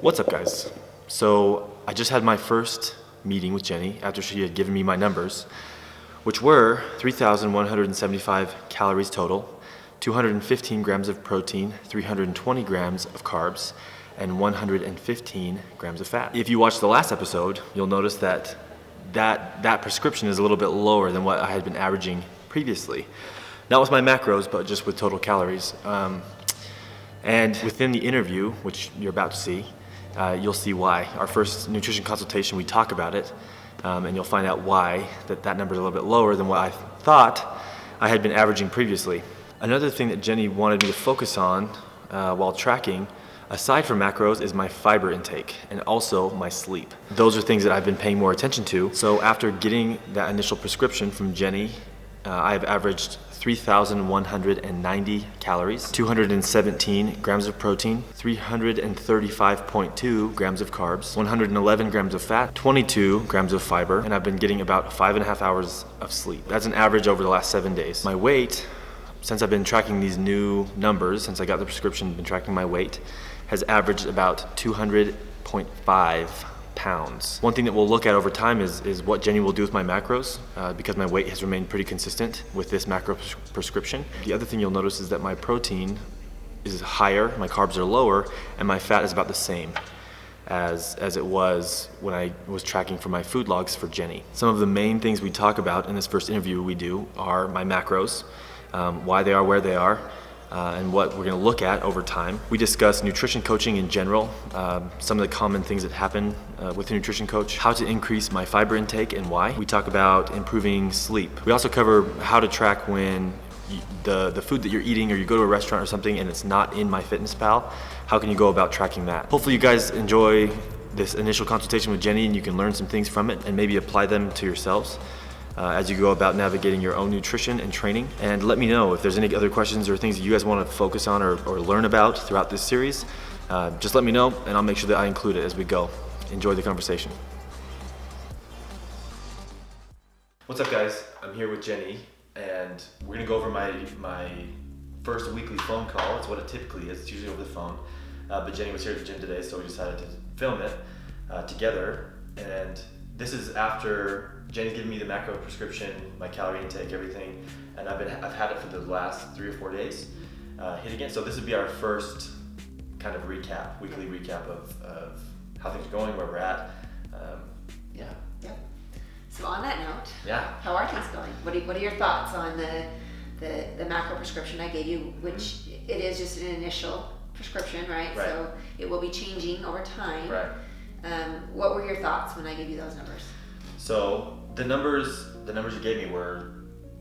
What's up, guys? So I just had my first meeting with Jenny after she had given me my numbers, which were 3,175 calories total, 215 grams of protein, 320 grams of carbs, and 115 grams of fat. If you watched the last episode, you'll notice that prescription is a little bit lower than what I had been averaging previously. Not with my macros, but just with total calories. And within the interview, which you're about to see, you'll see why. Our first nutrition consultation, we talk about it, and you'll find out why that number is a little bit lower than what I thought I had been averaging previously. Another thing that Jenny wanted me to focus on while tracking, aside from macros, is my fiber intake and also my sleep. Those are things that I've been paying more attention to. So after getting that initial prescription from Jenny, I've averaged 3,190 calories, 217 grams of protein, 335.2 grams of carbs, 111 grams of fat, 22 grams of fiber, and I've been getting about 5.5 hours of sleep. That's an average over the last 7 days. My weight, since I've been tracking these new numbers, since I got the prescription, been tracking my weight, has averaged about 200.5 pounds. One thing that we'll look at over time is what Jenny will do with my macros, because my weight has remained pretty consistent with this macro prescription. The other thing you'll notice is that my protein is higher, my carbs are lower, and my fat is about the same as it was when I was tracking for my food logs for Jenny. Some of the main things we talk about in this first interview we do are my macros, why they are where they are, and what we're going to look at over time. We discuss nutrition coaching in general, some of the common things that happen with a nutrition coach, how to increase my fiber intake and why. We talk about improving sleep. We also cover how to track when the food that you're eating, or you go to a restaurant or something and it's not in MyFitnessPal. How can you go about tracking that? Hopefully you guys enjoy this initial consultation with Jenny and you can learn some things from it and maybe apply them to yourselves as you go about navigating your own nutrition and training. And let me know if there's any other questions or things that you guys want to focus on or learn about throughout this series. Just let me know and I'll make sure that I include it as we go. Enjoy the conversation. What's up, guys? I'm here with Jenny and we're gonna go over my first weekly phone call. It's what it typically is. It's usually over the phone. But Jenny was here at the gym today, so we decided to film it together. And this is after Jenny's given me the macro prescription, my calorie intake, everything, and I've had it for the last 3 or 4 days. Hit again. So this would be our first kind of weekly recap of how things are going, where we're at. Yeah. So on that note, how are things going? What are your thoughts on the macro prescription I gave you, which it is just an initial prescription, right? So it will be changing over time. Right. What were your thoughts when I gave you those numbers? So the numbers you gave me were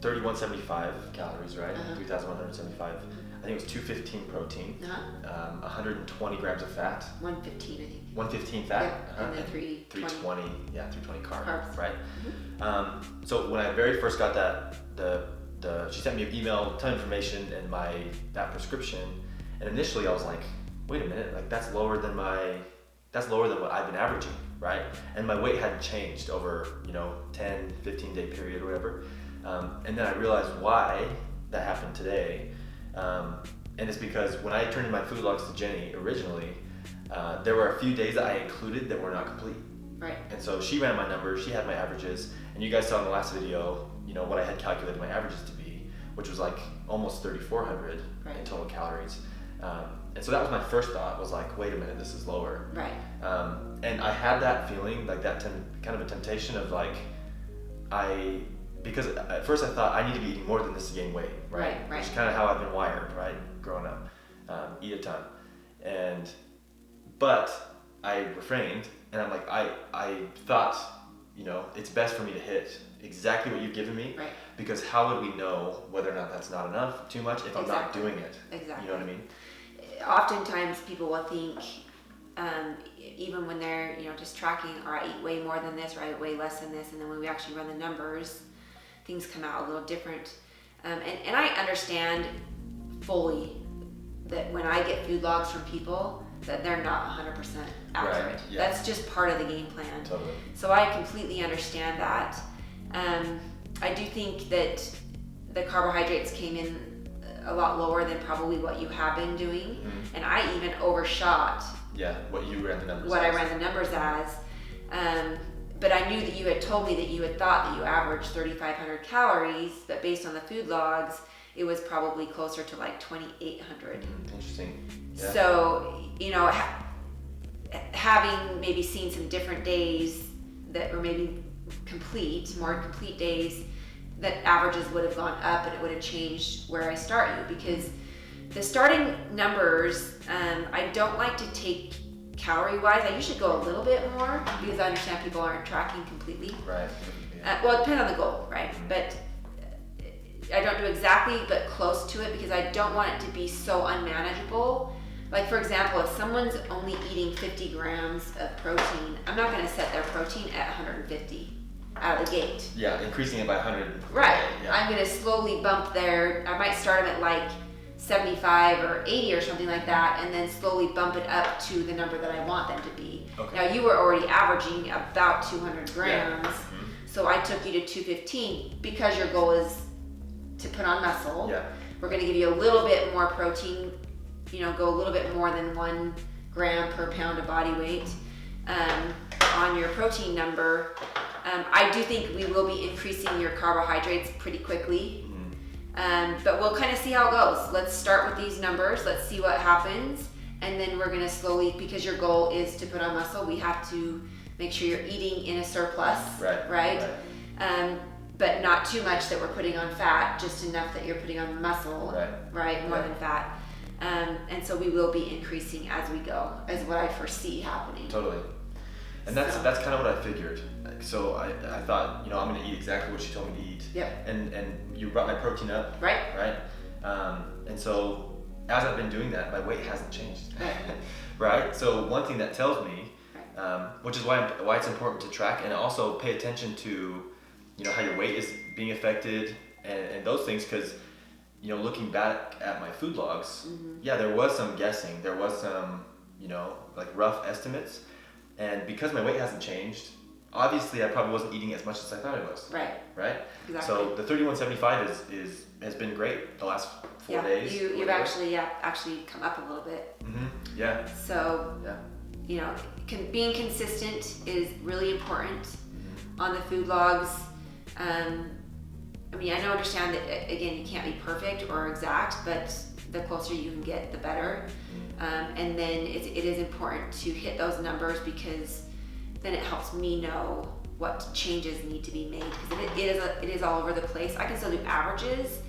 3,175 calories, right? 3,175. I think it was 215 protein, 120 grams of fat. 115, I think. 115 fat. Yep. And then 320. 320 carbs. Right. Mm-hmm. So when I very first got that, she sent me an email, ton of information, and that prescription. And initially I was like, wait a minute, like that's lower than what I've been averaging, right? And my weight hadn't changed over, 10, 15 day period or whatever. And then I realized why that happened today. And it's because when I turned in my food logs to Jenny originally, there were a few days that I included that were not complete. Right. And so she ran my numbers, she had my averages, and you guys saw in the last video, what I had calculated my averages to be, which was like almost 3,400 in total calories. And so that was my first thought, was like, wait a minute, this is lower. Right. And I had that feeling, like that kind of a temptation of like, because at first I thought I need to be eating more than this to gain weight, right? Which is kind of how I've been wired, right? Growing up, eat a ton. But I refrained, and I'm like, I thought, it's best for me to hit exactly what you've given me, because how would we know whether or not that's not enough, too much, if I'm not doing it? Exactly. You know what I mean? Oftentimes people will think, even when they're just tracking, or I eat way more than this, or I eat way less than this, and then when we actually run the numbers, things come out a little different. And I understand fully that when I get food logs from people, that they're not 100% accurate. Right, yeah. That's just part of the game plan. Totally. So I completely understand that. I do think that the carbohydrates came in a lot lower than probably what you have been doing. And I even overshot Yeah, what you ran the numbers what as. I ran the numbers as. But I knew that you had told me that you had thought that you averaged 3,500 calories, but based on the food logs, it was probably closer to like 2,800. Interesting. Yeah. So, you know, having maybe seen some different days that were maybe more complete days, that averages would have gone up and it would have changed where I start you, because the starting numbers, I don't like to take calorie wise. I usually go a little bit more because I understand people aren't tracking completely. Right. Well, it depends on the goal, right? But I don't do exactly, but close to it, because I don't want it to be so unmanageable. Like, for example, if someone's only eating 50 grams of protein, I'm not going to set their protein at 150 out of the gate. Yeah, increasing it by 100. Right. Yeah. I'm going to slowly bump I might start them at like 75 or 80 or something like that, and then slowly bump it up to the number that I want them to be. Okay. Now, you were already averaging about 200 grams, Yeah. so I took you to 215 because your goal is to put on muscle. Yeah. We're going to give you a little bit more protein, go a little bit more than 1 gram per pound of body weight on your protein number. I do think we will be increasing your carbohydrates pretty quickly. But we'll kind of see how it goes. Let's start with these numbers. Let's see what happens. And then we're going to slowly, because your goal is to put on muscle, we have to make sure you're eating in a surplus. Right? But not too much that we're putting on fat, just enough that you're putting on muscle. Right? More than fat. And so we will be increasing as we go, is what I foresee happening. Totally. And that's kind of what I figured. So I thought, I'm going to eat exactly what she told me to eat. Yep. And you brought my protein up. Right. And so as I've been doing that, my weight hasn't changed. Right. So one thing that tells me, which is why it's important to track and also pay attention to, how your weight is being affected and those things, because looking back at my food logs, there was some guessing, there was some like rough estimates, and because my weight hasn't changed, obviously I probably wasn't eating as much as I thought I was. Right. Exactly. So the 3175 has been great the last 4 days. You've actually come up a little bit. Yeah. So being consistent is really important on the food logs. I understand that, again, you can't be perfect or exact, but the closer you can get, the better. And then it is important to hit those numbers, because then it helps me know what changes need to be made, because it is all over the place. I can still do averages,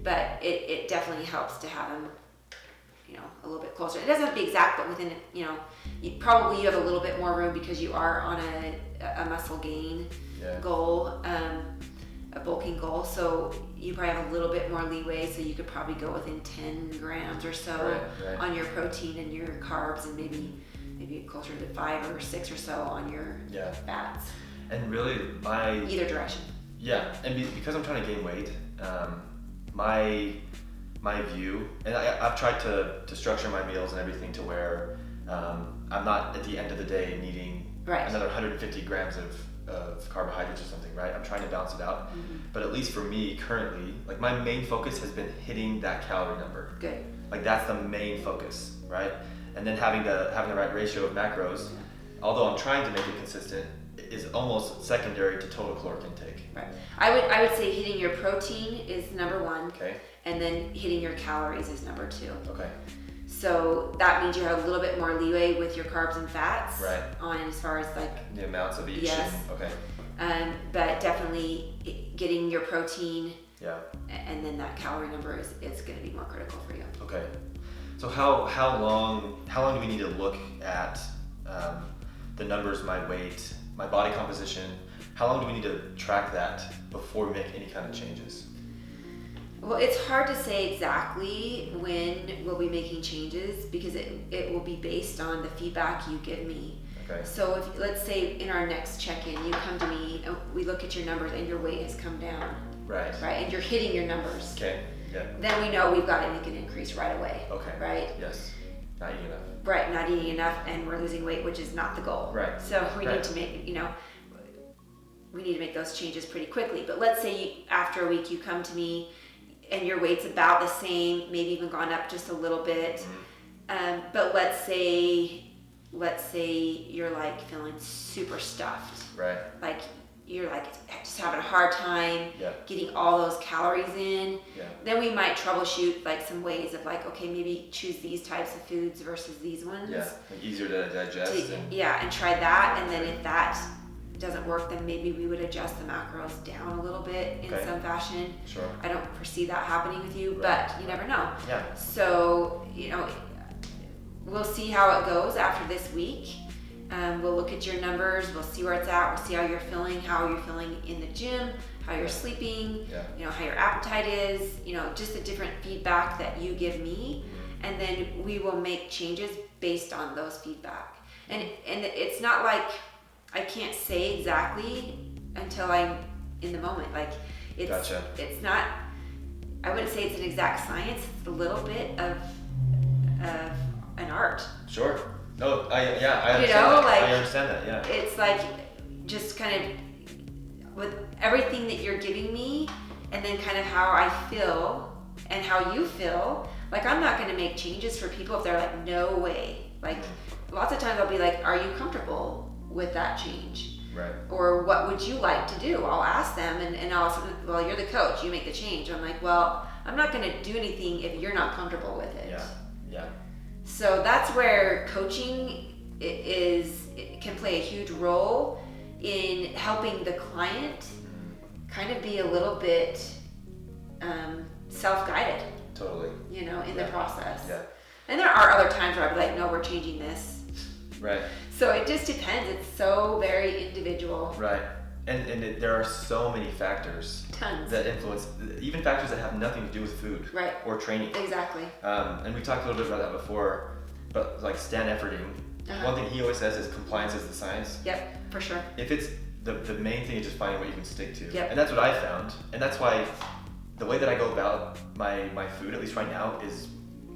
but it definitely helps to have them, a little bit closer. It doesn't have to be exact, but within, you have a little bit more room because you are on a muscle gain goal. A bulking goal, so you probably have a little bit more leeway, so you could probably go within 10 grams or so on your protein and your carbs, and maybe closer to 5 or 6 or so on your fats. And really either direction. Yeah, and because I'm trying to gain weight, my view, and I've tried to structure my meals and everything to where I'm not at the end of the day needing another 150 grams of carbohydrates or something, right? I'm trying to balance it out. But at least for me currently, like, my main focus has been hitting that calorie number. Good. Like, that's the main focus, right? And then having the right ratio of macros, although I'm trying to make it consistent, is almost secondary to total caloric intake. Right. I would say hitting your protein is number 1. Okay. And then hitting your calories is number 2. Okay. So that means you have a little bit more leeway with your carbs and fats. On as far as like the amounts of each. Yes. Okay. But definitely getting your protein. Yeah. And then that calorie number is going to be more critical for you. Okay. So how long do we need to look at the numbers, my weight, my body composition? How long do we need to track that before we make any kind of changes? Well, it's hard to say exactly when we'll be making changes, because it will be based on the feedback you give me. Okay. So if, let's say in our next check-in, you come to me and we look at your numbers and your weight has come down. Right. And you're hitting your numbers. Okay. Yeah. Then we know we've got to make an increase right away. Okay. Right? Yes. Not eating enough. Right, not eating enough, and we're losing weight, which is not the goal. Right. So we need to make, we need to make those changes pretty quickly. But let's say after a week you come to me and your weight's about the same, maybe even gone up just a little bit. But let's say let's say you're like feeling super stuffed. Right. Like you're like just having a hard time Yeah. getting all those calories in. Yeah. Then we might troubleshoot like some ways of like, okay, maybe choose these types of foods versus these ones. Yeah. Like easier to digest. And try that. And then if that doesn't work, then maybe we would adjust the macros down a little bit in some fashion. Sure. I don't foresee that happening with you, but you never know. Yeah. So, we'll see how it goes after this week. We'll look at your numbers, we'll see where it's at, we'll see how you're feeling in the gym, how you're sleeping, how your appetite is, just the different feedback that you give me. And then we will make changes based on those feedback. And it's not like I can't say exactly until I'm in the moment. Like it's not, I wouldn't say it's an exact science, it's a little bit of an art. Sure. No, I understand that. I understand that, yeah. It's like just kind of with everything that you're giving me and then kind of how I feel and how you feel, like I'm not going to make changes for people if they're like, no way. Like lots of times I'll be like, are you comfortable with that change? Right. Or what would you like to do? I'll ask them and I'll say, well, you're the coach, you make the change. I'm like, well, I'm not going to do anything if you're not comfortable with it. Yeah. So that's where coaching can play a huge role in helping the client kind of be a little bit self-guided. Totally. In the process. Yeah. And there are other times where I'd be like, no, we're changing this. Right. So it just depends. It's so very individual. Right. And there are so many factors that influence, even factors that have nothing to do with food or training. Exactly. And we talked a little bit about that before, but like Stan Efferding, one thing he always says is compliance is the science. Yep, for sure. If it's the main thing is just finding what you can stick to. Yep. And that's what I found. And that's why the way that I go about my food, at least right now, is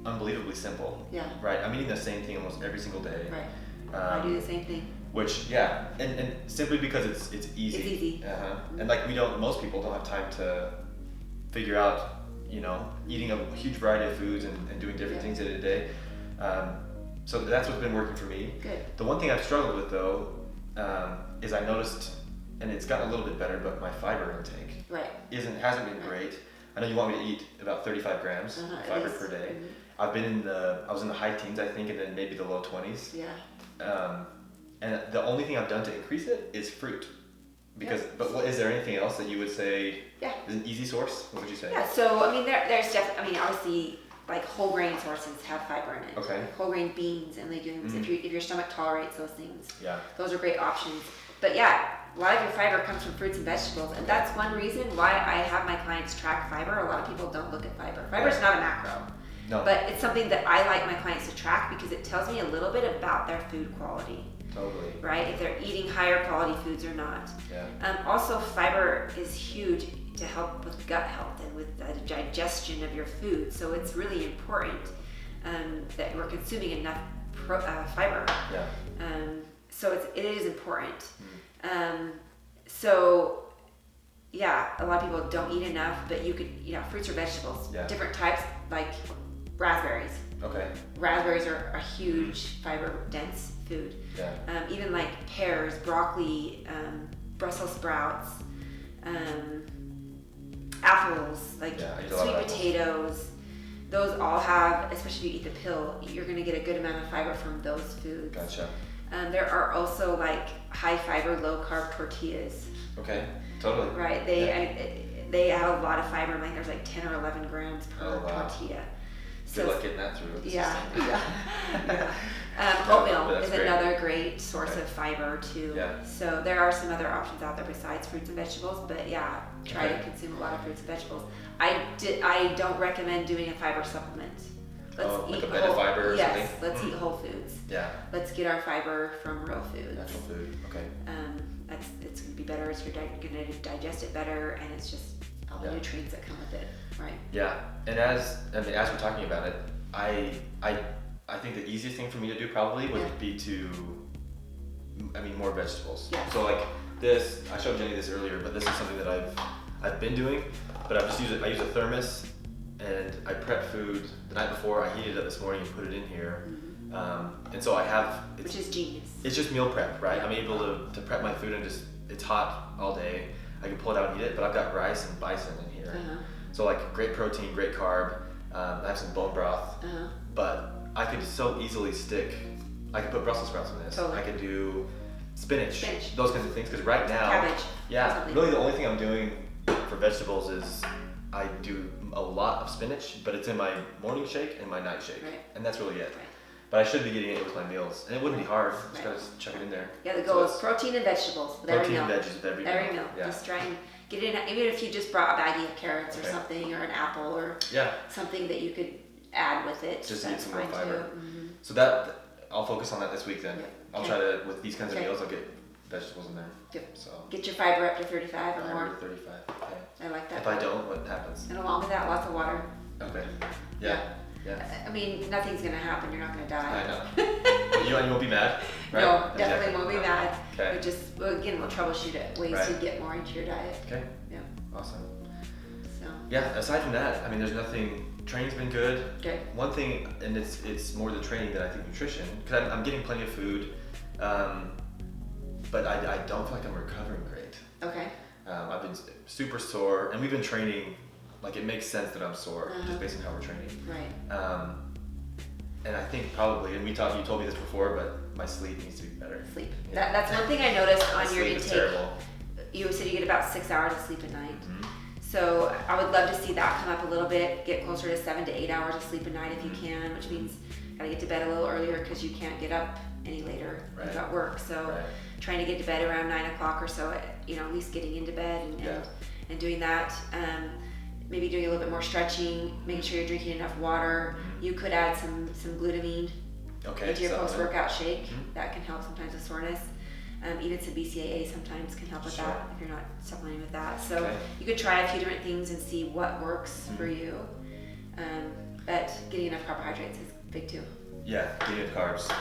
unbelievably simple. Yeah. Right? I'm eating the same thing almost every single day. Right. I do the same thing. Which, and simply because it's easy. It's easy. And like most people don't have time to figure out, eating a huge variety of foods and doing different things day to day. So that's what's been working for me. Good. The one thing I've struggled with though, is I noticed, and it's gotten a little bit better, but my fiber intake hasn't been great. I know you want me to eat about 35 grams of fiber per day. I was in the high teens, I think, and then maybe the low 20s. Yeah. And the only thing I've done to increase it is fruit. But is there anything else that you would say is an easy source? What would you say? Yeah, so there's definitely, obviously, like whole grain sources have fiber in it. Okay. Like whole grain beans and legumes, if your stomach tolerates those things. Yeah. Those are great options. But a lot of your fiber comes from fruits and vegetables, and that's one reason why I have my clients track fiber. A lot of people don't look at fiber. Fiber is not a macro. No. But it's something that I like my clients to track because it tells me a little bit about their food quality. Totally. Right? If they're eating higher quality foods or not. Yeah. Also, fiber is huge to help with gut health and with the digestion of your food. So it's really important that we're consuming enough fiber. Yeah. So it is important. So a lot of people don't eat enough, but you could, fruits or vegetables, different types, like raspberries. Okay. Raspberries are a huge fiber-dense food. Yeah. Even like pears, broccoli, Brussels sprouts, apples, like sweet potatoes. Those all have, especially if you eat the pill, you're going to get a good amount of fiber from those foods. Gotcha. There are also like high fiber, low carb tortillas. Okay, totally. Right. They have a lot of fiber. Like there's like 10 or 11 grams per tortilla. Good luck getting that through. Oatmeal is another great source of fiber too. Yeah. So there are some other options out there besides fruits and vegetables, but try to consume a lot of fruits and vegetables. I don't recommend doing a fiber supplement. Let's eat like a bed of fiber or something? Yes, let's eat whole foods. Yeah. Let's get our fiber from real foods. Natural food. Okay. It's gonna be better. It's gonna digest it better, and it's just all the nutrients that come with it, right? Yeah, and as we're talking about it, I think the easiest thing for me to do probably would be to, more vegetables. Yeah. So like this, I showed Jenny this earlier, but this is something that I've been doing, but I use a thermos, and I prep food the night before. I heated it up this morning and put it in here. And so I have, which is genius. It's just meal prep, right? I'm able to prep my food and just, it's hot all day. I can pull it out and eat it, but I've got rice and bison in here. So like great protein, great carb. I have some bone broth, but I could so easily I could put Brussels sprouts in this. Totally. I could do spinach, those kinds of things. Because right now, cabbage. Really the only thing I'm doing for vegetables is I do a lot of spinach, but it's in my morning shake and my night shake, and that's really it. But I should be getting it with my meals, and it wouldn't be hard. Just gotta chuck it in there. Yeah, the goal is protein and vegetables with every meal. Protein and veggies with every meal. Yeah. Just try and get it in. Even if you just brought a baggie of carrots or something, or an apple, or something that you could add with it. Just to get some more fiber. So that I'll focus on that this week then. I'll try to, with these kinds of meals, I'll get vegetables in there. Good. So get your fiber up to 35 or more. 35. Okay. I like that. If I don't, what happens? And along with that, lots of water. Okay. Yeah. I mean, nothing's gonna happen. You're not gonna die. I know. You won't be mad, right? No, definitely won't be mad. Okay. But just, again, we'll troubleshoot it. Ways to get more into your diet. Okay. Yeah. Awesome. So. Yeah. Aside from that, I mean, there's nothing. Training's been good. Good. One thing, and it's more the training than I think nutrition, because I'm getting plenty of food, but I don't feel like I'm recovering great. Okay. I've been super sore, and we've been training. Like it makes sense that I'm sore just based on how we're training. Right. And I think probably, and you told me this before, but my sleep needs to be better. Sleep. That's one thing I noticed on your intake. Sleep is terrible. You said you get about 6 hours of sleep a night. So I would love to see that come up a little bit, get closer to 7 to 8 hours of sleep a night if you can, which means you gotta get to bed a little earlier because you can't get up any later. You've got work. So trying to get to bed around 9 o'clock or so, at least getting into bed and doing that. Maybe doing a little bit more stretching, making sure you're drinking enough water. You could add some glutamine into your post-workout shake. That can help sometimes with soreness. Even some BCAA sometimes can help with that if you're not supplementing with that. So you could try a few different things and see what works for you. But getting enough carbohydrates is big too. Yeah, getting enough carbs.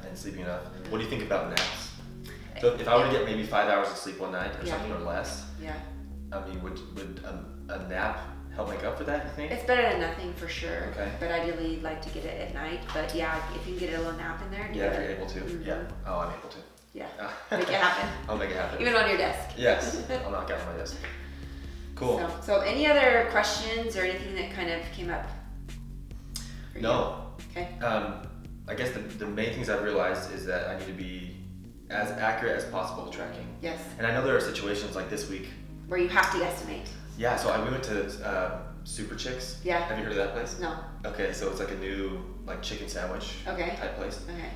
And sleeping enough. What do you think about naps? So if I were to get maybe 5 hours of sleep one night or something or less, I mean, would a nap help make up for that, you think? It's better than nothing for sure. Okay. But ideally, you'd like to get it at night. But if you can get a little nap in there, do it. If you're able to. Yeah. Oh, I'm able to. Yeah. Make it happen. I'll make it happen. Even on your desk. Yes. I'll knock out on my desk. Cool. So any other questions or anything that kind of came up? No. Okay. I guess the main things I've realized is that I need to be as accurate as possible with tracking. Yes. And I know there are situations like this week where you have to estimate. Yeah, so we went to Super Chicks. Yeah. Have you heard of that place? No. Okay, so it's like a new chicken sandwich type place. Okay.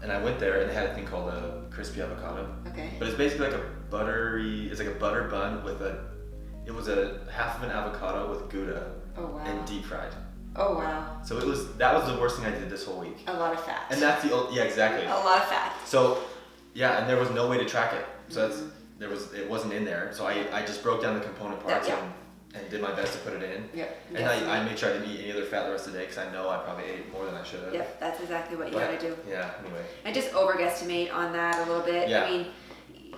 And I went there and they had a thing called a crispy avocado. Okay. But it's basically like it's like a butter bun with it was a half of an avocado with Gouda. Oh wow. And deep fried. Oh wow. So that was the worst thing I did this whole week. A lot of fat. And that's exactly. A lot of fat. So yeah, and there was no way to track it. So it wasn't in there. So I just broke down the component parts and did my best to put it in. Yep. And I made sure I didn't eat any other fat the rest of the day because I know I probably ate more than I should have. Yep, that's exactly what you gotta do. Yeah, anyway. And just overestimate on that a little bit. Yeah. I mean,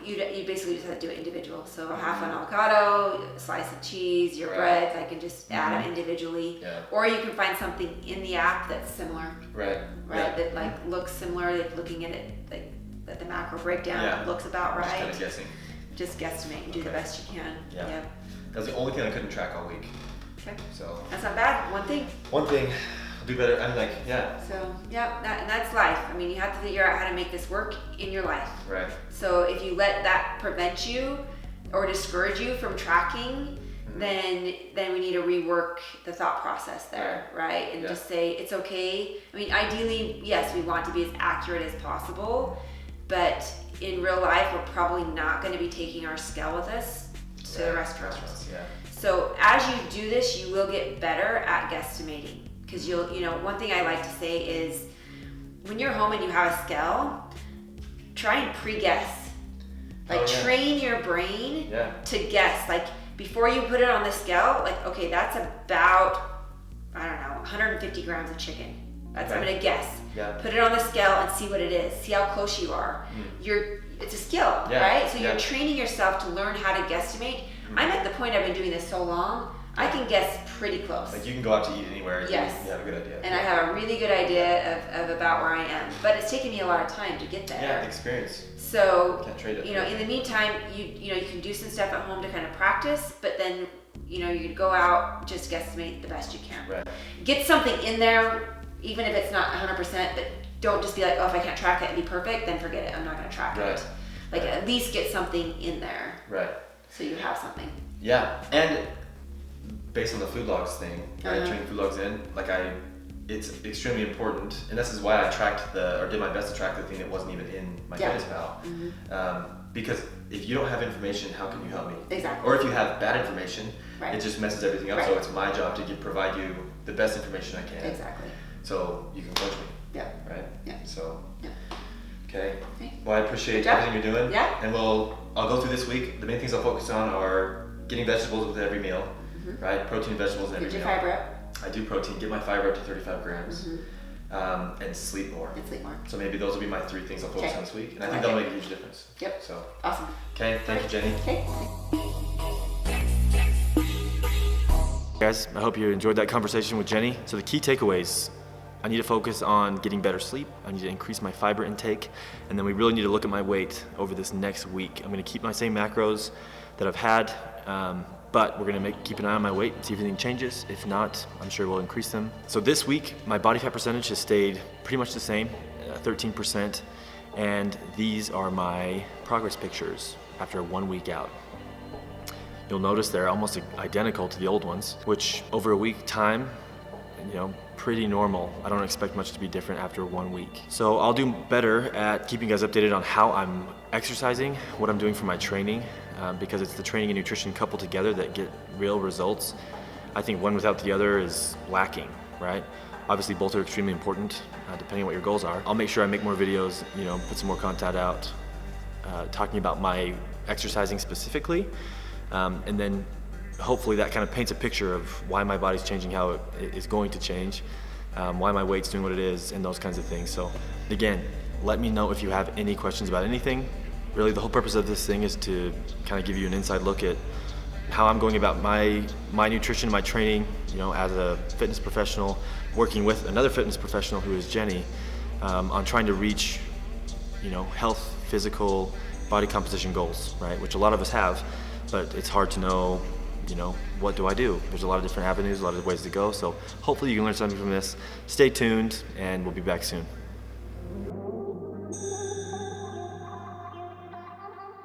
you basically just have to do it individual. So half an avocado, a slice of cheese, your breads, I can just add them individually. Yeah. Or you can find something in the app that's similar. Right. Right, that looks similar, looking at it, that the macro breakdown looks about right. Just kind of guessing. Just guesstimate and do the best you can. Yeah. That was the only thing I couldn't track all week. Okay. So. That's not bad. One thing. I'll do better. I'm So and that's life. I mean, you have to figure out how to make this work in your life. Right. So if you let that prevent you or discourage you from tracking, then we need to rework the thought process there, right? And just say it's okay. I mean, ideally, yes, we want to be as accurate as possible, but in real life, we're probably not going to be taking our scale with us to the restaurants. Yeah. So as you do this, you will get better at guesstimating. Because one thing I like to say is when you're home and you have a scale, try and pre-guess. Train your brain to guess. Before you put it on the scale, okay, that's about, I don't know, 150 grams of chicken. I'm gonna guess. Yeah. Put it on the scale and see what it is. See how close you are. It's a skill, right? So you're training yourself to learn how to guesstimate. I'm at the point I've been doing this so long, I can guess pretty close. Like you can go out to eat anywhere. Yes. You have a good idea. And I have a really good idea of about where I am. But it's taken me a lot of time to get there. Yeah, experience. So, Can't trade it. you know, in the meantime, you can do some stuff at home to kind of practice, but then, you know, you go out, just guesstimate the best you can. Right. Get something in there, even if it's not 100%, but don't just be like, oh, if I can't track it and be perfect, then forget it. I'm not going to track it. Like, at least get something in there. Right. So you have something. Yeah, and based on the food logs thing, right? Turning food logs in, it's extremely important, and this is why I did my best to track the thing that wasn't even in MyFitnessPal. Because if you don't have information, how can you help me? Exactly. Or if you have bad information, right. It just messes everything up. Right. So it's my job to provide you the best information I can. Exactly. So you can coach me. Yeah. Right. Yeah. So. Yeah. Okay. Okay. Well, I appreciate everything you're doing. Yeah. And I'll go through this week. The main things I'll focus on are getting vegetables with every meal, right? Protein, vegetables in every meal. Get your fiber up. I do protein. Get my fiber up to 35 grams. And sleep more. And sleep more. So maybe those will be my 3 things I'll focus on this week, and I think Okay. that'll make a huge difference. Yep. So. Awesome. Okay. Thank you, Jenny. Okay. Guys, I hope you enjoyed that conversation with Jenny. So the key takeaways: I need to focus on getting better sleep. I need to increase my fiber intake, and then we really need to look at my weight over this next week. I'm going to keep my same macros that I've had, but we're going to keep an eye on my weight and see if anything changes. If not, I'm sure we'll increase them. So this week, my body fat percentage has stayed pretty much the same, 13%, and these are my progress pictures after 1 week out. You'll notice they're almost identical to the old ones, which over a week time, you know, pretty normal. I don't expect much to be different after 1 week. So I'll do better at keeping you guys updated on how I'm exercising, what I'm doing for my training, because it's the training and nutrition coupled together that get real results. I think one without the other is lacking, right? Obviously both are extremely important, depending on what your goals are. I'll make sure I make more videos, you know, put some more content out, talking about my exercising specifically, and then hopefully that kind of paints a picture of why my body's changing, how it is going to change, why my weight's doing what it is, and those kinds of things. So again, let me know if you have any questions about anything. Really, the whole purpose of this thing is to kind of give you an inside look at how I'm going about my nutrition, my training, you know, as a fitness professional, working with another fitness professional who is Jenny, on trying to reach, you know, health, physical, body composition goals, right? Which a lot of us have, but it's hard to know, you know, what do I do? There's a lot of different avenues, a lot of ways to go. So hopefully you can learn something from this. Stay tuned, and we'll be back soon.